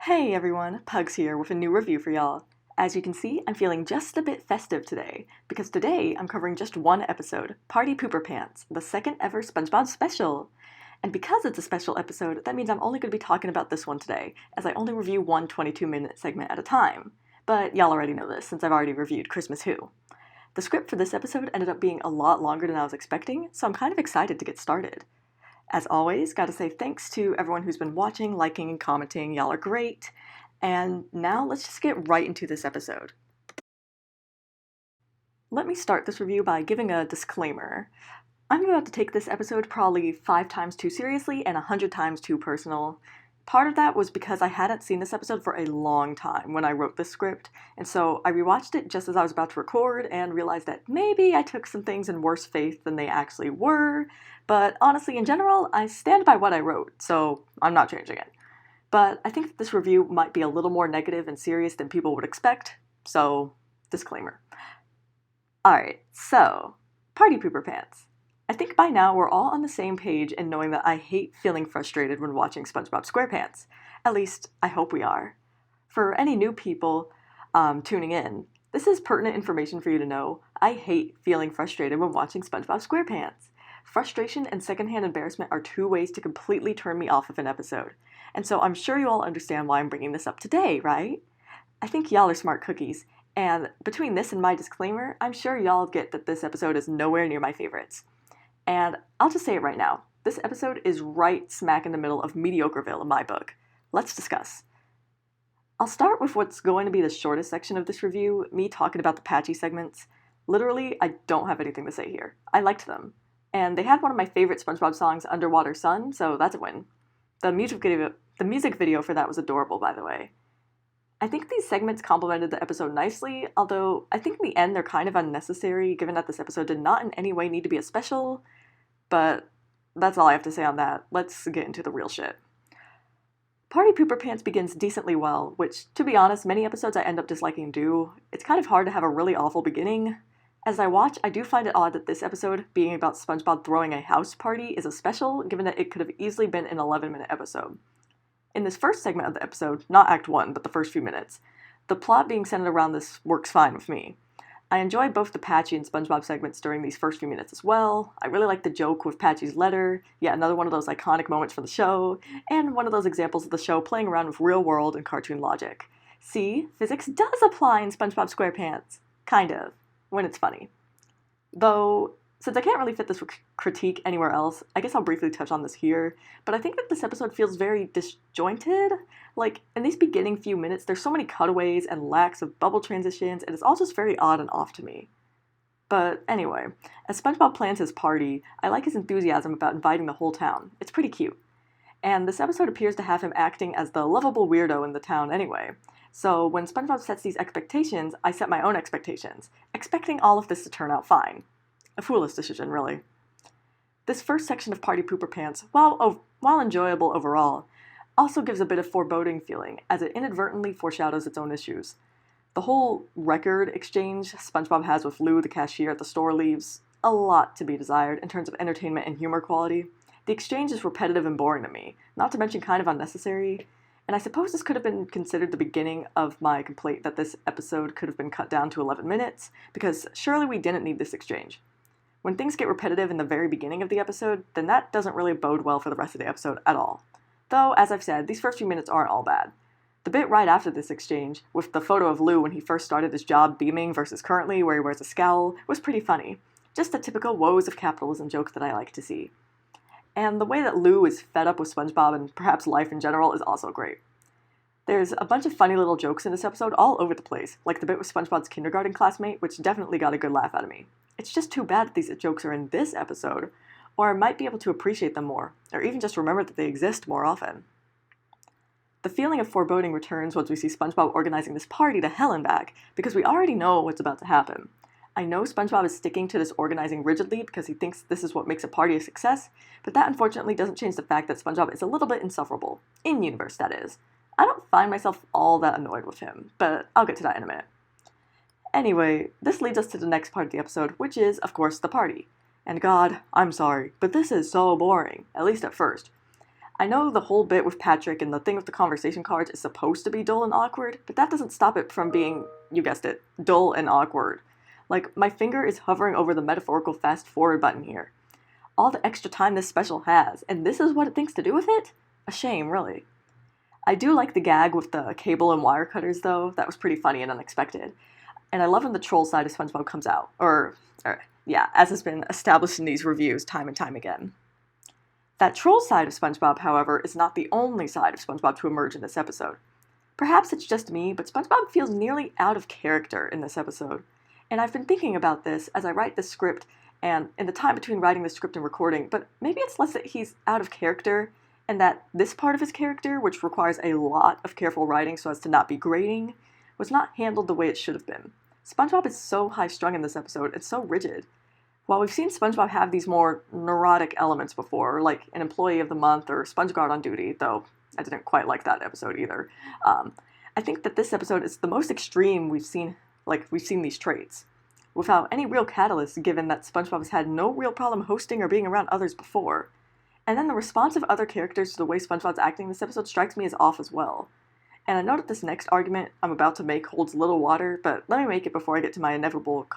Hey everyone, Pugs here with a new review for y'all. As you can see, I'm feeling just a bit festive today, because today I'm covering just one episode, Party Pooper Pants, the second ever SpongeBob special. And because it's a special episode, that means I'm only going to be talking about this one today, as I only review one 22-minute segment at a time. But y'all already know this, since I've already reviewed Christmas Who. The script for this episode ended up being a lot longer than I was expecting, so I'm kind of excited to get started. As always, gotta say thanks to everyone who's been watching, liking, and commenting. Y'all are great. And now let's just get right into this episode. Let me start this review by giving a disclaimer. I'm about to take this episode probably 5 times too seriously and 100 times too personal. Part of that was because I hadn't seen this episode for a long time when I wrote this script, and so I rewatched it just as I was about to record and realized that maybe I took some things in worse faith than they actually were, but honestly, in general, I stand by what I wrote, so I'm not changing it. But I think that this review might be a little more negative and serious than people would expect, so disclaimer. Alright, so, Party Pooper Pants. I think by now we're all on the same page in knowing that I hate feeling frustrated when watching SpongeBob SquarePants. At least, I hope we are. For any new people tuning in, this is pertinent information for you to know. I hate feeling frustrated when watching SpongeBob SquarePants. Frustration and secondhand embarrassment are 2 ways to completely turn me off of an episode. And so I'm sure you all understand why I'm bringing this up today, right? I think y'all are smart cookies. And between this and my disclaimer, I'm sure y'all get that this episode is nowhere near my favorites. And I'll just say it right now. This episode is right smack in the middle of Mediocreville in my book. Let's discuss. I'll start with what's going to be the shortest section of this review, me talking about the patchy segments. Literally, I don't have anything to say here. I liked them. And they had one of my favorite SpongeBob songs, Underwater Sun, so that's a win. The music video for that was adorable, by the way. I think these segments complemented the episode nicely, although I think in the end they're kind of unnecessary, given that this episode did not in any way need to be a special. But that's all I have to say on that. Let's get into the real shit. Party Pooper Pants begins decently well, which, to be honest, many episodes I end up disliking do. It's kind of hard to have a really awful beginning. As I watch, I do find it odd that this episode, being about SpongeBob throwing a house party, is a special, given that it could have easily been an 11-minute episode. In this first segment of the episode, not Act 1, but the first few minutes, the plot being centered around this works fine with me. I enjoy both the Patchy and SpongeBob segments during these first few minutes as well. I really like the joke with Patchy's letter, yet another one of those iconic moments for the show, and one of those examples of the show playing around with real world and cartoon logic. See, physics does apply in SpongeBob SquarePants. Kind of. When it's funny. Though, since I can't really fit this critique anywhere else, I guess I'll briefly touch on this here, but I think that this episode feels very disjointed. Like, in these beginning few minutes, there's so many cutaways and lacks of bubble transitions, and it's all just very odd and off to me. But anyway, as SpongeBob plans his party, I like his enthusiasm about inviting the whole town. It's pretty cute. And this episode appears to have him acting as the lovable weirdo in the town anyway. So when SpongeBob sets these expectations, I set my own expectations, expecting all of this to turn out fine. A foolish decision, really. This first section of Party Pooper Pants, while enjoyable overall, also gives a bit of foreboding feeling, as it inadvertently foreshadows its own issues. The whole record exchange SpongeBob has with Lou, the cashier at the store, leaves a lot to be desired in terms of entertainment and humor quality. The exchange is repetitive and boring to me, not to mention kind of unnecessary. And I suppose this could have been considered the beginning of my complaint that this episode could have been cut down to 11 minutes, because surely we didn't need this exchange. When things get repetitive in the very beginning of the episode, then that doesn't really bode well for the rest of the episode at all. Though, as I've said, these first few minutes aren't all bad. The bit right after this exchange, with the photo of Lou when he first started his job beaming versus currently where he wears a scowl, was pretty funny. Just a typical woes of capitalism joke that I like to see. And the way that Lou is fed up with SpongeBob and perhaps life in general is also great. There's a bunch of funny little jokes in this episode all over the place, like the bit with SpongeBob's kindergarten classmate, which definitely got a good laugh out of me. It's just too bad that these jokes are in this episode, or I might be able to appreciate them more, or even just remember that they exist more often. The feeling of foreboding returns once we see SpongeBob organizing this party to hell and back, because we already know what's about to happen. I know SpongeBob is sticking to this organizing rigidly because he thinks this is what makes a party a success, but that unfortunately doesn't change the fact that SpongeBob is a little bit insufferable. In-universe, that is. I don't find myself all that annoyed with him, but I'll get to that in a minute. Anyway, this leads us to the next part of the episode, which is, of course, the party. And God, I'm sorry, but this is so boring, at least at first. I know the whole bit with Patrick and the thing with the conversation cards is supposed to be dull and awkward, but that doesn't stop it from being, you guessed it, dull and awkward. Like, my finger is hovering over the metaphorical fast forward button here. All the extra time this special has, and this is what it thinks to do with it? A shame, really. I do like the gag with the cable and wire cutters, though. That was pretty funny and unexpected. And I love when the troll side of SpongeBob comes out. Yeah, as has been established in these reviews time and time again. That troll side of SpongeBob, however, is not the only side of SpongeBob to emerge in this episode. Perhaps it's just me, but SpongeBob feels nearly out of character in this episode. And I've been thinking about this as I write the script and in the time between writing the script and recording, but maybe it's less that he's out of character and that this part of his character, which requires a lot of careful writing so as to not be grating, was not handled the way it should have been. SpongeBob is so high-strung in this episode, it's so rigid. While we've seen SpongeBob have these more neurotic elements before, like an Employee of the Month or SpongeGuard on duty, though I didn't quite like that episode either, I think that this episode is the most extreme we've seen these traits, without any real catalyst given that SpongeBob has had no real problem hosting or being around others before. And then the response of other characters to the way SpongeBob's acting in this episode strikes me as off as well. And I know that this next argument I'm about to make holds little water, but let me make it before I get to my inevitable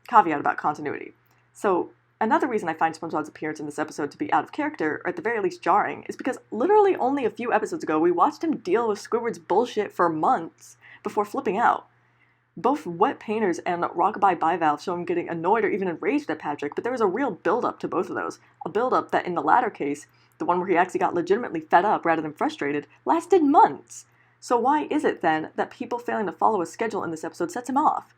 caveat about continuity. So, another reason I find SpongeBob's appearance in this episode to be out of character, or at the very least jarring, is because literally only a few episodes ago we watched him deal with Squidward's bullshit for months before flipping out. Both Wet Painters and Rockabye Bivalve show him getting annoyed or even enraged at Patrick, but there was a real build-up to both of those. A build-up that in the latter case, the one where he actually got legitimately fed up rather than frustrated, lasted months. So why is it then that people failing to follow a schedule in this episode sets him off?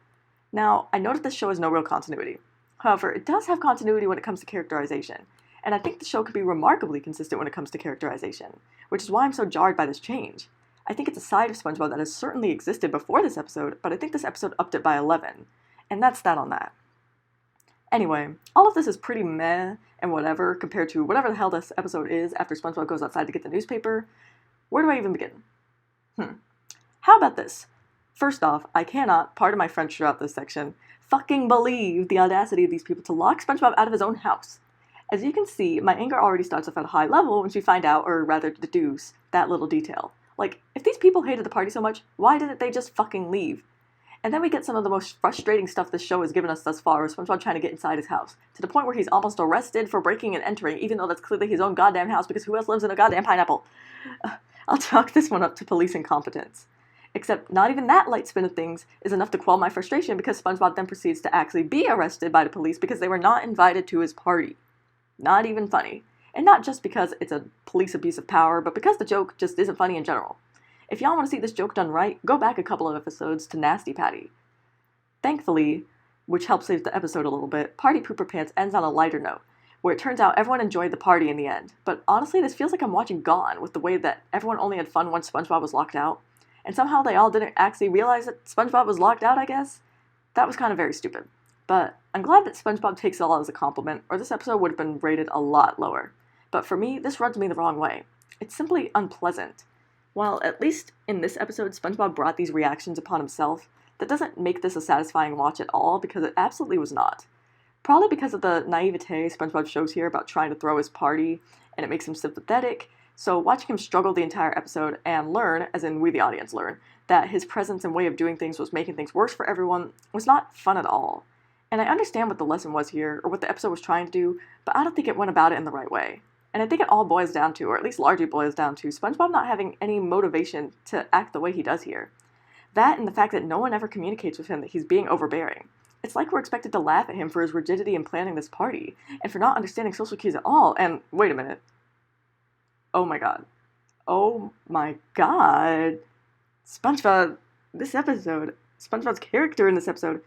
Now, I know that this show has no real continuity. However, it does have continuity when it comes to characterization, and I think the show could be remarkably consistent when it comes to characterization, which is why I'm so jarred by this change. I think it's a side of SpongeBob that has certainly existed before this episode, but I think this episode upped it by 11, and that's that on that. Anyway, all of this is pretty meh and whatever compared to whatever the hell this episode is after SpongeBob goes outside to get the newspaper. Where do I even begin? How about this? First off, I cannot, pardon my French throughout this section, fucking believe the audacity of these people to lock SpongeBob out of his own house. As you can see, my anger already starts off at a high level once we find out, or rather deduce, that little detail. Like, if these people hated the party so much, why didn't they just fucking leave? And then we get some of the most frustrating stuff this show has given us thus far, with SpongeBob trying to get inside his house, to the point where he's almost arrested for breaking and entering, even though that's clearly his own goddamn house, because who else lives in a goddamn pineapple? I'll chalk this one up to police incompetence. Except not even that light spin of things is enough to quell my frustration, because SpongeBob then proceeds to actually be arrested by the police because they were not invited to his party. Not even funny. And not just because it's a police abuse of power, but because the joke just isn't funny in general. If y'all want to see this joke done right, go back a couple of episodes to Nasty Patty. Thankfully, which helps save the episode a little bit, Party Pooper Pants ends on a lighter note, where it turns out everyone enjoyed the party in the end. But honestly, this feels like I'm watching Gone, with the way that everyone only had fun once SpongeBob was locked out. And somehow they all didn't actually realize that SpongeBob was locked out, I guess? That was kind of very stupid. But I'm glad that SpongeBob takes it all as a compliment, or this episode would have been rated a lot lower. But for me, this rubs me the wrong way. It's simply unpleasant. While at least in this episode, SpongeBob brought these reactions upon himself, that doesn't make this a satisfying watch at all, because it absolutely was not. Probably because of the naivete SpongeBob shows here about trying to throw his party, and it makes him sympathetic. So watching him struggle the entire episode and learn, as in we the audience learn, that his presence and way of doing things was making things worse for everyone was not fun at all. And I understand what the lesson was here, or what the episode was trying to do, but I don't think it went about it in the right way. And I think it all boils down to, or at least largely boils down to, SpongeBob not having any motivation to act the way he does here. That and the fact that no one ever communicates with him that he's being overbearing. It's like we're expected to laugh at him for his rigidity in planning this party, and for not understanding social cues at all, and wait a minute. Oh my god. Oh my god. SpongeBob, this episode, SpongeBob's character in this episode,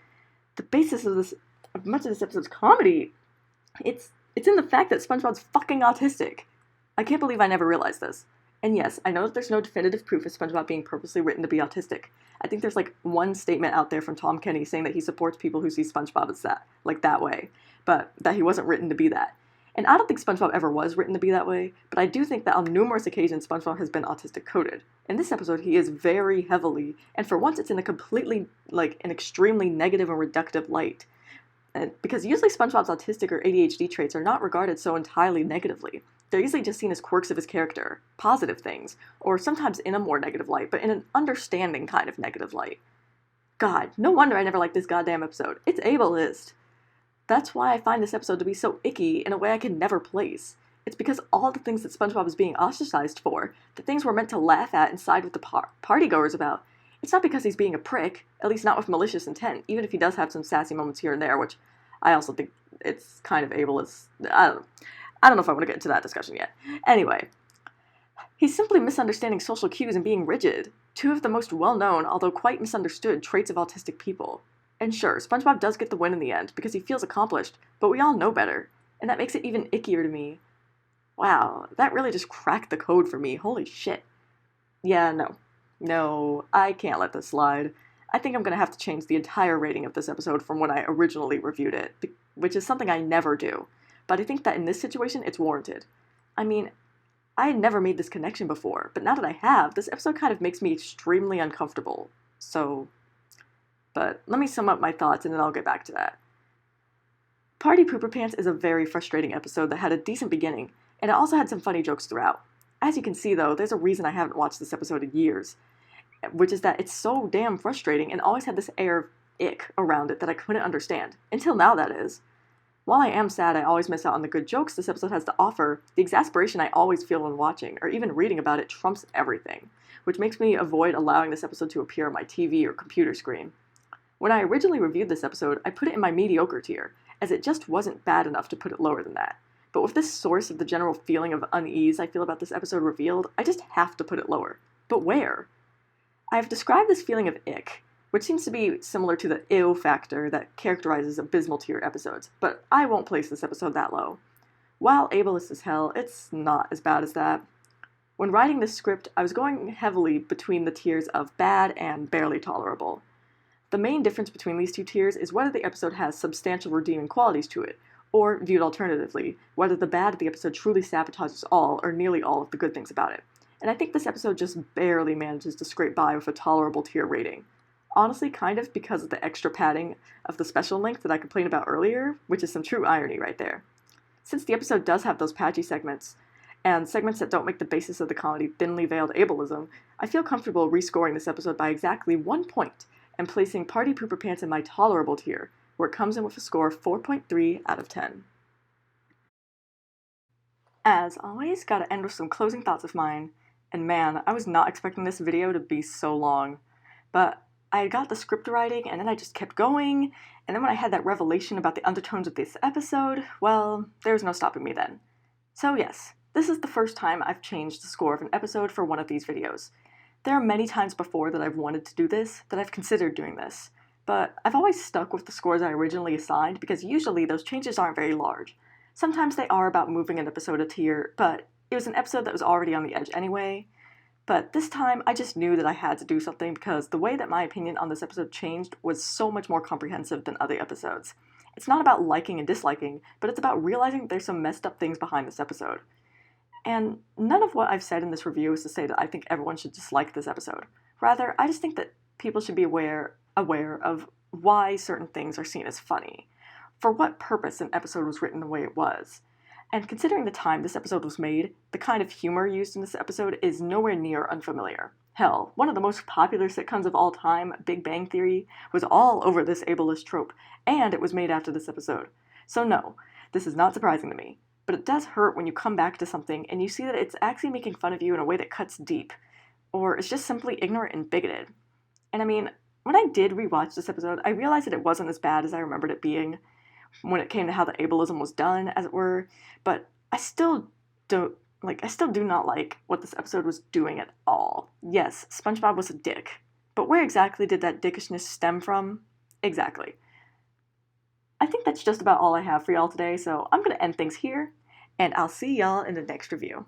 the basis of much of this episode's comedy, it's in the fact that SpongeBob's fucking autistic. I can't believe I never realized this. And yes, I know that there's no definitive proof of SpongeBob being purposely written to be autistic. I think there's like one statement out there from Tom Kenny saying that he supports people who see SpongeBob as that way, but that he wasn't written to be that. And I don't think SpongeBob ever was written to be that way, but I do think that on numerous occasions SpongeBob has been autistic coded. In this episode, he is very heavily, and for once it's in a completely, an extremely negative and reductive light. And because usually SpongeBob's autistic or ADHD traits are not regarded so entirely negatively. They're easily just seen as quirks of his character, positive things, or sometimes in a more negative light, but in an understanding kind of negative light. God, no wonder I never liked this goddamn episode. It's ableist. That's why I find this episode to be so icky in a way I can never place. It's because all the things that SpongeBob is being ostracized for, the things we're meant to laugh at and side with the partygoers about, it's not because he's being a prick, at least not with malicious intent, even if he does have some sassy moments here and there, which I also think it's kind of ableist. I don't know if I want to get into that discussion yet. Anyway, he's simply misunderstanding social cues and being rigid, two of the most well-known, although quite misunderstood, traits of autistic people. And sure, SpongeBob does get the win in the end, because he feels accomplished, but we all know better, and that makes it even ickier to me. Wow, that really just cracked the code for me, holy shit. Yeah, no, I can't let this slide. I think I'm gonna have to change the entire rating of this episode from when I originally reviewed it, which is something I never do, but I think that in this situation, it's warranted. I mean, I had never made this connection before, but now that I have, this episode kind of makes me extremely uncomfortable, but let me sum up my thoughts and then I'll get back to that. Party Pooper Pants is a very frustrating episode that had a decent beginning, and it also had some funny jokes throughout. As you can see though, there's a reason I haven't watched this episode in years, which is that it's so damn frustrating and always had this air of ick around it that I couldn't understand. Until now, that is. While I am sad I always miss out on the good jokes this episode has to offer, the exasperation I always feel when watching, or even reading about it, trumps everything, which makes me avoid allowing this episode to appear on my TV or computer screen. When I originally reviewed this episode, I put it in my mediocre tier, as it just wasn't bad enough to put it lower than that. But with this source of the general feeling of unease I feel about this episode revealed, I just have to put it lower. But where? I have described this feeling of ick, which seems to be similar to the ew factor that characterizes abysmal tier episodes, but I won't place this episode that low. While ableist as hell, it's not as bad as that. When writing this script, I was going heavily between the tiers of bad and barely tolerable. The main difference between these two tiers is whether the episode has substantial redeeming qualities to it, or, viewed alternatively, whether the bad of the episode truly sabotages all or nearly all of the good things about it. And I think this episode just barely manages to scrape by with a tolerable tier rating. Honestly, kind of because of the extra padding of the special length that I complained about earlier, which is some true irony right there. Since the episode does have those patchy segments, and segments that don't make the basis of the comedy thinly veiled ableism, I feel comfortable rescoring this episode by exactly 1 point, and placing Party Pooper Pants in my tolerable tier, where it comes in with a score of 4.3 out of 10. As always, gotta end with some closing thoughts of mine, and man, I was not expecting this video to be so long, but I got the script writing, and then I just kept going, and then when I had that revelation about the undertones of this episode, well, there was no stopping me then. So yes, this is the first time I've changed the score of an episode for one of these videos. There are many times before that I've wanted to do this, that I've considered doing this, but I've always stuck with the scores I originally assigned because usually those changes aren't very large. Sometimes they are about moving an episode a tier, but it was an episode that was already on the edge anyway. But this time, I just knew that I had to do something because the way that my opinion on this episode changed was so much more comprehensive than other episodes. It's not about liking and disliking, but it's about realizing that there's some messed up things behind this episode. And none of what I've said in this review is to say that I think everyone should dislike this episode. Rather, I just think that people should be aware of why certain things are seen as funny, for what purpose an episode was written the way it was. And considering the time this episode was made, the kind of humor used in this episode is nowhere near unfamiliar. Hell, one of the most popular sitcoms of all time, Big Bang Theory, was all over this ableist trope, and it was made after this episode. So no, this is not surprising to me. But it does hurt when you come back to something and you see that it's actually making fun of you in a way that cuts deep, or it's just simply ignorant and bigoted. And I mean, when I did rewatch this episode, I realized that it wasn't as bad as I remembered it being, when it came to how the ableism was done, as it were, but I still do not like what this episode was doing at all. Yes, SpongeBob was a dick, but where exactly did that dickishness stem from? Exactly. I think that's just about all I have for y'all today, so I'm gonna end things here, and I'll see y'all in the next review.